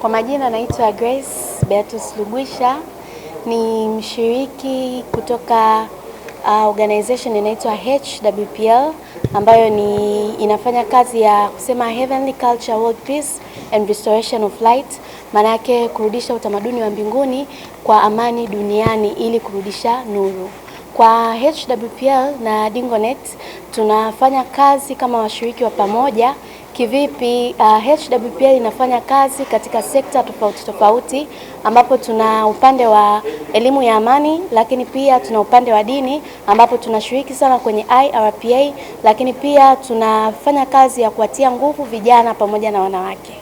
Kwa majina naitwa Grace Beatus Lugwisha, ni mshiriki kutoka organization inaitwa HWPL ambayo inafanya kazi ya kusema Heavenly Culture, World Peace and Restoration of Light, maana yake kurudisha utamaduni wa mbinguni kwa amani duniani ili kurudisha nuru. Kwa HWPL na Dingonet tunafanya kazi kama washiriki wa pamoja. Kivipi? HWPL inafanya kazi katika sekta tofauti tofauti, ambapo tuna upande wa elimu ya amani, lakini pia tuna upande wa dini ambapo tunashiriki sana kwenye IRPA, lakini pia tunafanya kazi ya kuwatia nguvu vijana pamoja na wanawake.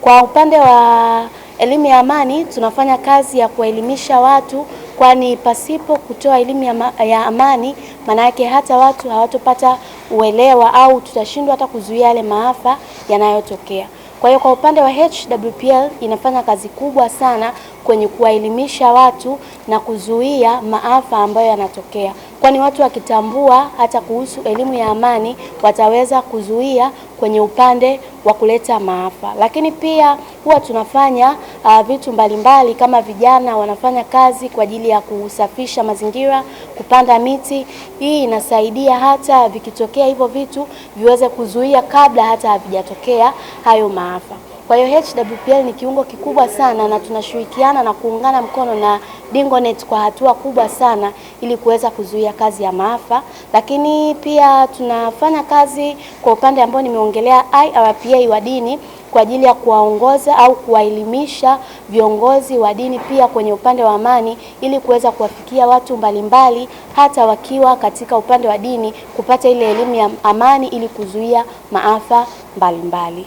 Kwa upande wa elimu ya amani tunafanya kazi ya kuelimisha watu, kwani pasipo kutoa elimu ya amani maana yake hata watu hawatopata uelewa au tutashindwa hata kuzuia yale maafa yanayotokea. Kwa hiyo kwa upande wa HWPL inafanya kazi kubwa sana kwenye kuwaelimisha watu na kuzuia maafa ambayo yanatokea. Kwani watu wakitambua hata kuhusu elimu ya amani wataweza kuzuia kwenye upande wa kuleta maafa. Lakini pia huwa tunafanya vitu mbalimbali kama vijana wanafanya kazi kwa ajili ya kusafisha mazingira, kupanda miti. Hii inasaidia hata vikitokea hivyo vitu viweze kuzuia kabla hata havijatokea hayo maafa. Kwa hiyo HWPL ni kiungo kikubwa sana na tunashirikiana na kuungana mkono na Dingonet kwa hatua kubwa sana ili kuweza kuzuia kazi ya maafa. Lakini pia tunafanya kazi kwa upande ambao nimeongelea IRPA wa dini kwa ajili ya kuwaongoza au kuwaelimisha viongozi wa dini pia kwenye upande wa amani ili kuweza kuwafikia watu mbalimbali hata wakiwa katika upande wa dini kupata ile elimu ya amani ili kuzuia maafa mbalimbali.